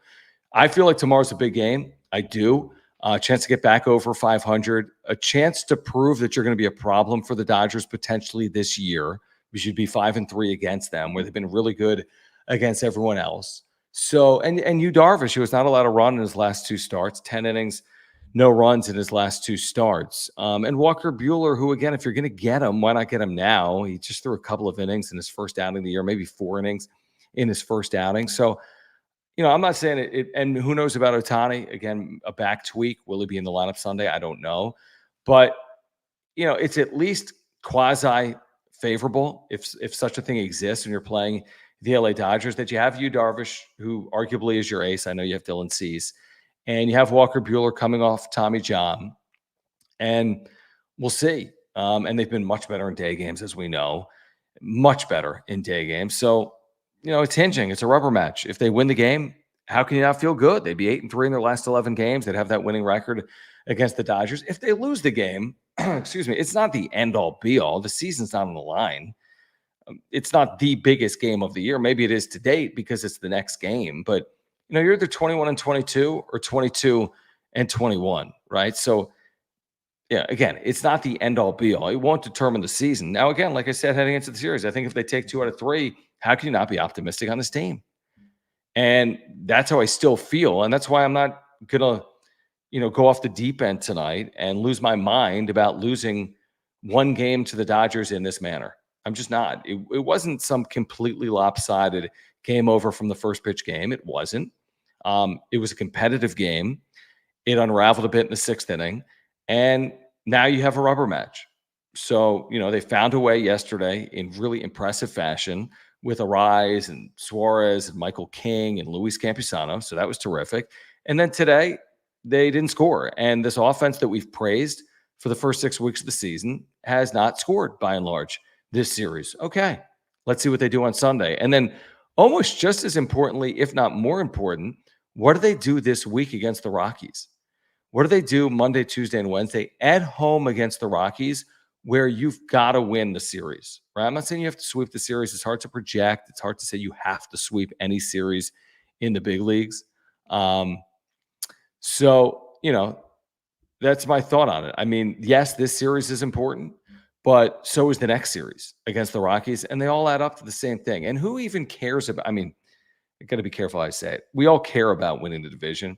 I feel like tomorrow's a big game. I do. A chance to get back over 500, a chance to prove that you're going to be a problem for the Dodgers potentially this year. We should be 5-3 against them, where they've been really good against everyone else. So, and Yu Darvish, who was not allowed to run in his last 2 starts, 10 innings, no runs in his last 2 starts. And Walker Buehler, who, again, if you're going to get him, why not get him now? He just threw a couple of innings in his first outing of the year, maybe 4 innings in his first outing. So, I'm not saying it, and who knows about Ohtani? Again, a back tweak. Will he be in the lineup Sunday? I don't know. But, it's at least quasi favorable, if such a thing exists, and you're playing the LA Dodgers, that you have Yu Darvish, who arguably is your ace. I know you have Dylan Cease, and you have Walker Buehler coming off Tommy John, and we'll see. And they've been much better in day games, as we know, much better in day games. So, it's hinging. It's a rubber match. If they win the game, how can you not feel good? They'd be 8-3 in their last 11 games. They'd have that winning record against the Dodgers. If they lose the game, excuse me, it's not the end-all, be-all. The season's not on the line. It's not the biggest game of the year. Maybe it is to date because it's the next game. But, you're either 21-22 or 22-21, right? So, yeah, again, it's not the end-all, be-all. It won't determine the season. Now, again, like I said, heading into the series, I think if they take 2 out of 3, how can you not be optimistic on this team? And that's how I still feel. And that's why I'm not going to go off the deep end tonight and lose my mind about losing 1 game to the Dodgers in this manner. I'm just not. It wasn't some completely lopsided game over from the first pitch game. It wasn't. It was a competitive game. It unraveled a bit in the 6th inning. And now you have a rubber match. So, they found a way yesterday in really impressive fashion with Arise and Suarez and Michael King and Luis Campusano. So that was terrific. And then today, they didn't score. And this offense that we've praised for the first 6 weeks of the season has not scored by and large this series. Okay, let's see what they do on Sunday. And then almost just as importantly, if not more important, what do they do this week against the Rockies? What do they do Monday, Tuesday, and Wednesday at home against the Rockies, where you've got to win the series, right? I'm not saying you have to sweep the series. It's hard to project. It's hard to say you have to sweep any series in the big leagues. So, that's my thought on it. I mean, yes, this series is important, but so is the next series against the Rockies, and they all add up to the same thing. And who even cares about, I got to be careful how I say it. We all care about winning the division,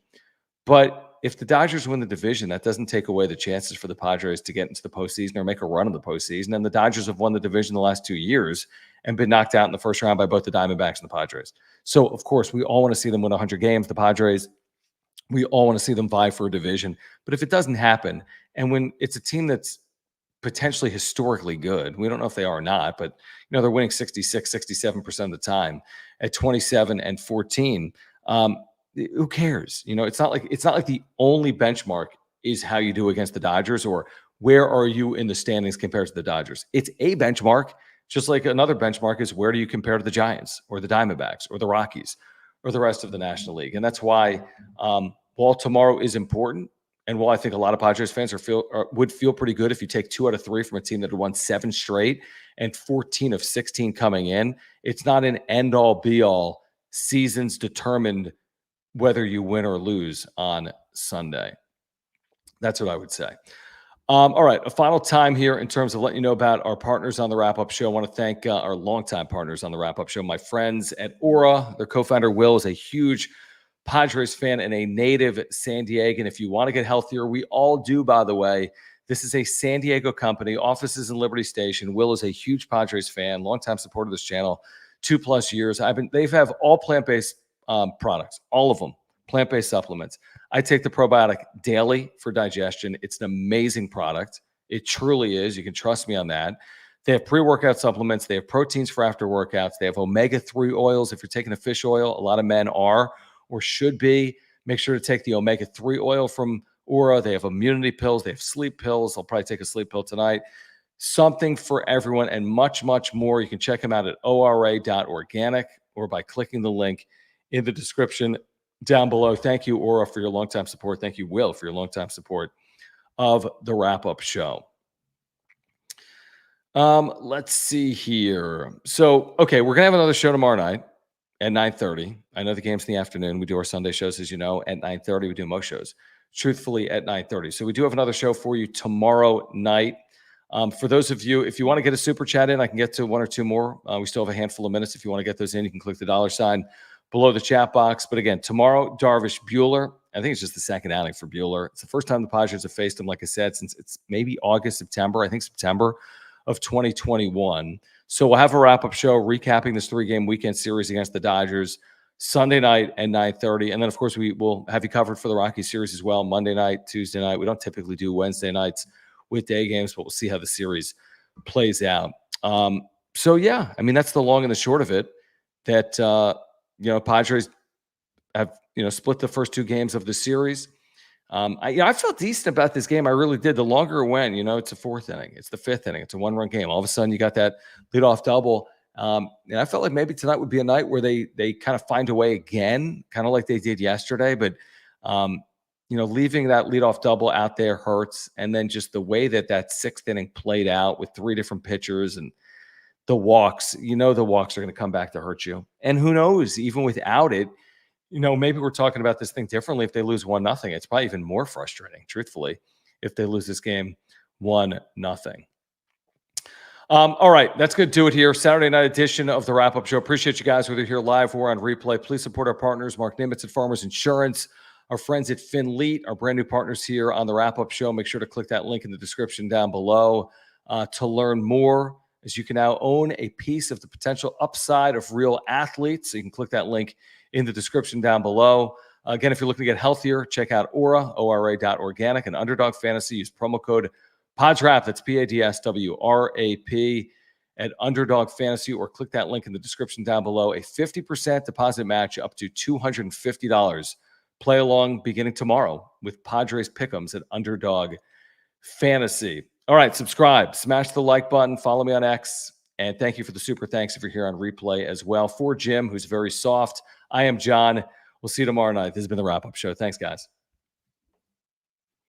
but if the Dodgers win the division, that doesn't take away the chances for the Padres to get into the postseason or make a run in the postseason. And the Dodgers have won the division the last 2 years and been knocked out in the first round by both the Diamondbacks and the Padres. So, of course, we all want to see them win 100 games. The Padres, we all want to see them vie for a division. But if it doesn't happen, and when it's a team that's potentially historically good. We don't know if they are or not, but they're winning 66, 67% of the time at 27 and 14. Who cares? It's not like the only benchmark is how you do against the Dodgers or where are you in the standings compared to the Dodgers. It's a benchmark, just like another benchmark is where do you compare to the Giants or the Diamondbacks or the Rockies or the rest of the National League. And that's why while tomorrow is important, and while I think a lot of Padres fans would feel pretty good if you take 2 out of 3 from a team that had won 7 straight and 14 of 16 coming in, it's not an end-all, be-all. Seasons determined whether you win or lose on Sunday. That's what I would say. All right, a final time here in terms of letting you know about our partners on the Wrap-Up Show. I want to thank our longtime partners on the Wrap-Up Show, my friends at Aura. Their co-founder, Will, is a huge Padres fan and a native San Diegan. If you want to get healthier, we all do, by the way. This is a San Diego company, offices in Liberty Station. Will is a huge Padres fan, longtime supporter of this channel, 2+ years. They have all plant-based products, all of them, plant-based supplements. I take the probiotic daily for digestion. It's an amazing product. It truly is. You can trust me on that. They have pre-workout supplements. They have proteins for after workouts. They have omega-3 oils. If you're taking a fish oil, a lot of men are or should be. Make sure to take the omega-3 oil from Aura. They have immunity pills. They have sleep pills. I'll probably take a sleep pill tonight. Something for everyone and much, much more. You can check them out at ora.organic or by clicking the link in the description down below. Thank you, Aura, for your longtime support. Thank you, Will, for your longtime support of the Wrap-Up Show. Let's see here. So, okay, we're going to have another show tomorrow night at 9:30. I know the game's in the afternoon. We do our Sunday shows, as you know, at 9:30. We do most shows, truthfully, at 9:30. So we do have another show for you tomorrow night. For those of you, if you want to get a super chat in, I can get to 1 or 2 more. We still have a handful of minutes. If you want to get those in, you can click the $ below the chat box. But again, tomorrow, Darvish, Buehler. I think it's just the second outing for Buehler. It's the first time the Padres have faced him, like I said, since it's maybe August, September. I think September of 2021. So we'll have a wrap-up show recapping this 3-game weekend series against the Dodgers Sunday night at 9:30. And then, of course, we will have you covered for the Rockies series as well, Monday night, Tuesday night. We don't typically do Wednesday nights with day games, but we'll see how the series plays out. So, yeah, I mean, that's the long and the short of it, that Padres have, split the first 2 games of the series. I felt decent about this game. I really did. The longer it went, it's a 4th inning. It's the 5th inning. It's a 1-run game. All of a sudden, you got that leadoff double. And I felt like maybe tonight would be a night where they kind of find a way again, kind of like they did yesterday. But, leaving that leadoff double out there hurts. And then just the way that 6th inning played out with 3 different pitchers and the walks, the walks are going to come back to hurt you. And who knows, even without it, maybe we're talking about this thing differently if they lose 1-0. It's probably even more frustrating, truthfully, if they lose this game 1-0. All right, that's going to do it here. Saturday night edition of the Wrap-Up Show. Appreciate you guys, whether you're here live or on replay. Please support our partners, Mark Nimitz at Farmers Insurance, our friends at Finley, our brand new partners here on the Wrap-Up Show. Make sure to click that link in the description down below to learn more, as you can now own a piece of the potential upside of real athletes. So you can click that link in the description down below. Again, if you're looking to get healthier, check out Aura, ora.organic, and Underdog Fantasy. Use promo code PADSWRAP, that's PADSWRAP, at Underdog Fantasy, or click that link in the description down below. A 50% deposit match up to $250. Play along beginning tomorrow with Padres Pick'ems at Underdog Fantasy. All right, subscribe, smash the like button, follow me on X, and thank you for the super thanks if you're here on replay as well. For Jim, who's very soft, I am John. We'll see you tomorrow night. This has been the Wrap-Up Show. Thanks, guys.